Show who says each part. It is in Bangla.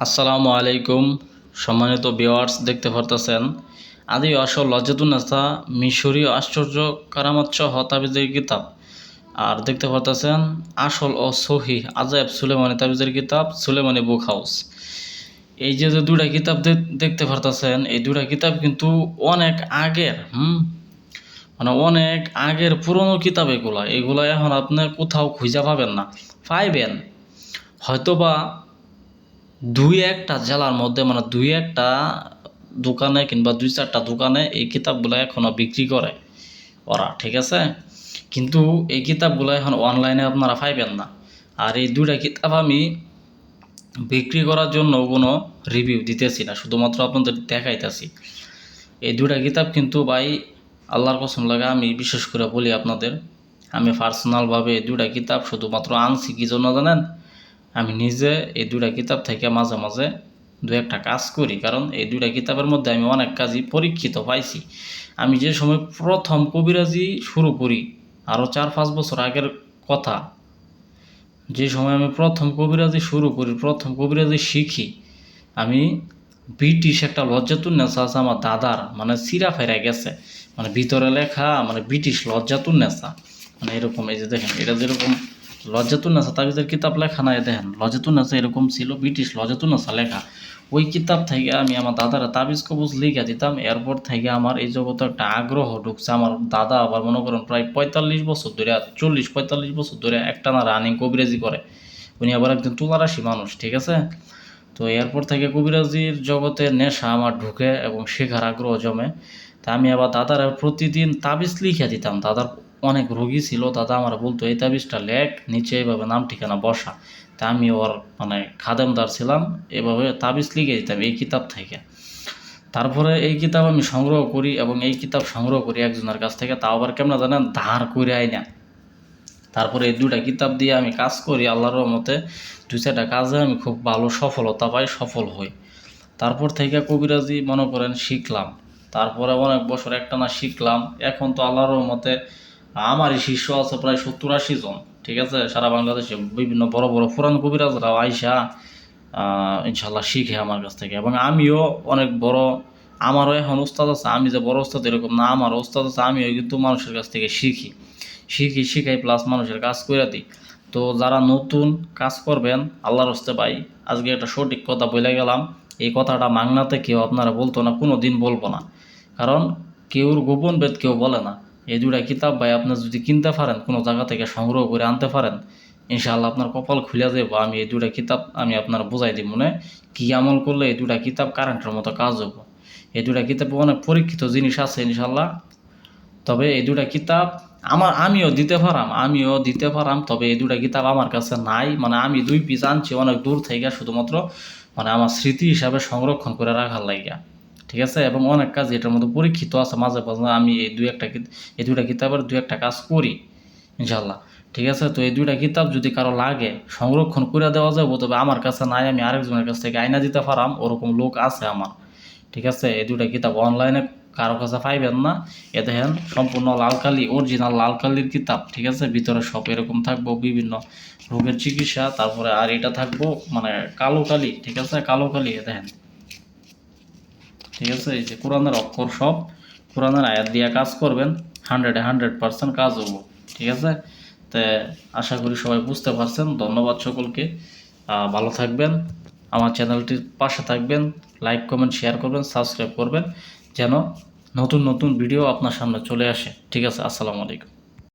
Speaker 1: আসসালামু আলাইকুম সম্মানিত ভিউয়ার্স, দেখতে পারতেছেন আদি আসল লজ্জাতুন্নেসা মিশরীয় আশ্চর্য কারামাত সহ তাবিজের কিতাব। আর দেখতে পারতেছেন আসল ও সহিহ আজায়েব সুলেমানি তাবিজের কিতাব সুলেমানি বুক হাউস। এই যে দুটা কিতাব দেখতে পারতেছেন, এই দুটা কিতাব কিন্তু অনেক আগের মানে অনেক আগের পুরনো কিতাব। এগুলা এখন আপনি কোথাও খুঁজে পাবেন না। পাইবেন হয়তোবা দুই একটা জেলার মধ্যে, মানে দুই একটা দোকানে কিংবা দুই চারটা দোকানে এই কিতাবগুলো এখনও বিক্রি করে ওরা, ঠিক আছে। কিন্তু এই কিতাবগুলো এখন অনলাইনে আপনারা পাইবেন না। আর এই দুইটা কিতাব আমি বিক্রি করার জন্য কোনো রিভিউ দিতেছি না, শুধুমাত্র আপনাদের দেখাইতেছি। এই দুইটা কিতাব কিন্তু ভাই আল্লাহর কসম লাগে আমি বিশেষ করে বলি আপনাদের, আমি পার্সোনালভাবে এই দুইটা কিতাব শুধুমাত্র আনছি কী জন্য জানেন? আমি নিজে এই দুইটা কিতাব থেকে মাঝে মাঝে দু একটা কাজ করি, কারণ এই দুইটা কিতাবের মধ্যে আমি অনেক কাজই পরীক্ষিত পাইছি। আমি যে সময় প্রথম কবিরাজি শুরু করি, আরও 4-5 বছর আগের কথা, যে সময় আমি প্রথম কবিরাজি শুরু করি, প্রথম কবিরাজি শিখি, আমি ব্রিটিশ একটা লজ্জাতুন্নেসা আছে আমার দাদার, মানে সিরা ফেরা গেছে, মানে ভিতরে লেখা, মানে ব্রিটিশ লজ্জাতুন্নেসা, মানে এরকম। এই যে দেখেন, এটা যেরকম লজ্জাতুন্নেসা তাবিজের কিতাব লেখা না, দেখেন লজ্জাতুন্নেসা এরকম ছিল, ব্রিটিশ লজ্জাতুন্নেসা লেখা। ওই কিতাব থেকে আমি আমার দাদারা তাবিজ কবুজ লিখে দিতাম। এরপর থেকে আমার এই জগতে একটা আগ্রহ ঢুকছে। আমার দাদা আবার মনে করেন প্রায় 45 বছর ধরে, 40-45 বছর ধরে একটানা রানিং কবিরাজি করে। উনি আবার একজন তুলারাশি মানুষ, ঠিক আছে। তো এরপর থেকে কবিরাজির জগতের নেশা আমার ঢুকে এবং শেখার আগ্রহ জমে। তা আমি আবার দাদার প্রতিদিন তাবিজ লিখে দিতাম। দাদার অনেক রোগী ছিল, দাদা আমার বলতো এই তাবিজটা লেখ, নিচে এইভাবে নাম ঠিকানা বসা। তা আমি ওর মানে খাদেমদার ছিলাম, এভাবে তাবিজ লিখে দিতাম এই কিতাব থেকে। তারপরে এই কিতাব আমি সংগ্রহ করি, এবং এই কিতাব সংগ্রহ করি একজনের কাছ থেকে, তাও আবার কেমন জানেন, ধার করে আইনা। তারপরে এই দুইটা কিতাব দিয়ে আমি কাজ করি আল্লাহর রহমতে। দুই চারটা কাজে আমি খুব ভালো সফলতা পাই, সফল হই। তারপর থেকে কবিরাজি মনে করেন শিখলাম। তারপরে অনেক বছর একটানা শিখলাম। এখন তো আল্লাহর রহমতে আমারই শিষ্য আছে প্রায় 70-80 জন, ঠিক আছে। সারা বাংলাদেশে বিভিন্ন বড় বড় পুরান কবিরাজরাও আইসা ইনশাল্লাহ শিখে আমার কাছ থেকে। এবং আমিও অনেক বড়, আমারও এখন ওস্তাদ আছে। আমি যে বড় ওস্তাদ এরকম না, আমারও ওস্তাদ আছে। আমিও কিন্তু মানুষের কাছ থেকে শিখাই প্লাস মানুষের কাজ করে দিই। তো যারা নতুন কাজ করবেন, আল্লাহর হস্তে ভাই আজকে একটা সঠিক কথা বলে গেলাম। এই কথাটা মাংনাতে কেউ আপনারা বলতো না, কোনো দিন বলবো না, কারণ কেউর গোপন ভেদ কেউ বলে না। এই দুইটা কিতাব ভাই আপনার যদি কিনতে পারেন, কোনো জায়গা থেকে সংগ্রহ করে আনতে পারেন, ইনশাআল্লাহ আপনার কপাল খুলে যাবো। আমি এই দুইটা কিতাব আমি আপনার বুঝাই দিই মনে কী আমল করলে এই দুইটা কিতাব কারেন্টের মতো কাজ হবো। এই দুইটা কিতাবে অনেক পরীক্ষিত জিনিস আছে ইনশাআল্লাহ। তবে এই দুটা কিতাব আমিও দিতে পারাম, তবে এই দুটা কিতাব আমার কাছে নাই। মানে আমি 2 পিস আনছি অনেক দূর থেকে, শুধুমাত্র মানে আমার স্মৃতি হিসাবে সংরক্ষণ করে রাখার লাগিয়া, ঠিক আছে। এবং অনেক কাজ এটার মধ্যে পরীক্ষিত আছে, মাঝে মাঝে আমি এই দুইটা কিতাবের 2-1টা কাজ করি ইনশাল্লাহ, ঠিক আছে। তো এই দুইটা কিতাব যদি কারো লাগে সংরক্ষণ করে দেওয়া যাবে, তবে আমার কাছে নাই, আমি আরেকজনের কাছ থেকে আইনা দিতে পারাম, ওরকম লোক আছে আমার, ঠিক আছে। এই দুইটা কিতাব অনলাইনে কারো কাছে পাইবেন না। এ দেখেন সম্পূর্ণ লাল কালি, অরিজিনাল লাল কালির কিতাব, ঠিক আছে। ভিতরে সব এরকম থাকবো বিভিন্ন রোগের চিকিৎসা। তারপরে আর এটা থাকবো মানে কালো কালি, ঠিক আছে, কালো কালি। এ দেখেন, ঠিক আছে। এই যে কোরআনের অক্ষর, সব কোরআনের আয়াত দিয়ে কাজ করবেন, 100% কাজ হবো, ঠিক আছে। তো আশা করি সবাই বুঝতে পারছেন। ধন্যবাদ সকলকে, ভালো থাকবেন, আমার চ্যানেলটির পাশে থাকবেন, লাইক কমেন্ট শেয়ার করবেন, সাবস্ক্রাইব করবেন, যেন নতুন নতুন ভিডিও আপনার সামনে চলে আসে, ঠিক আছে। আসসালামু আলাইকুম।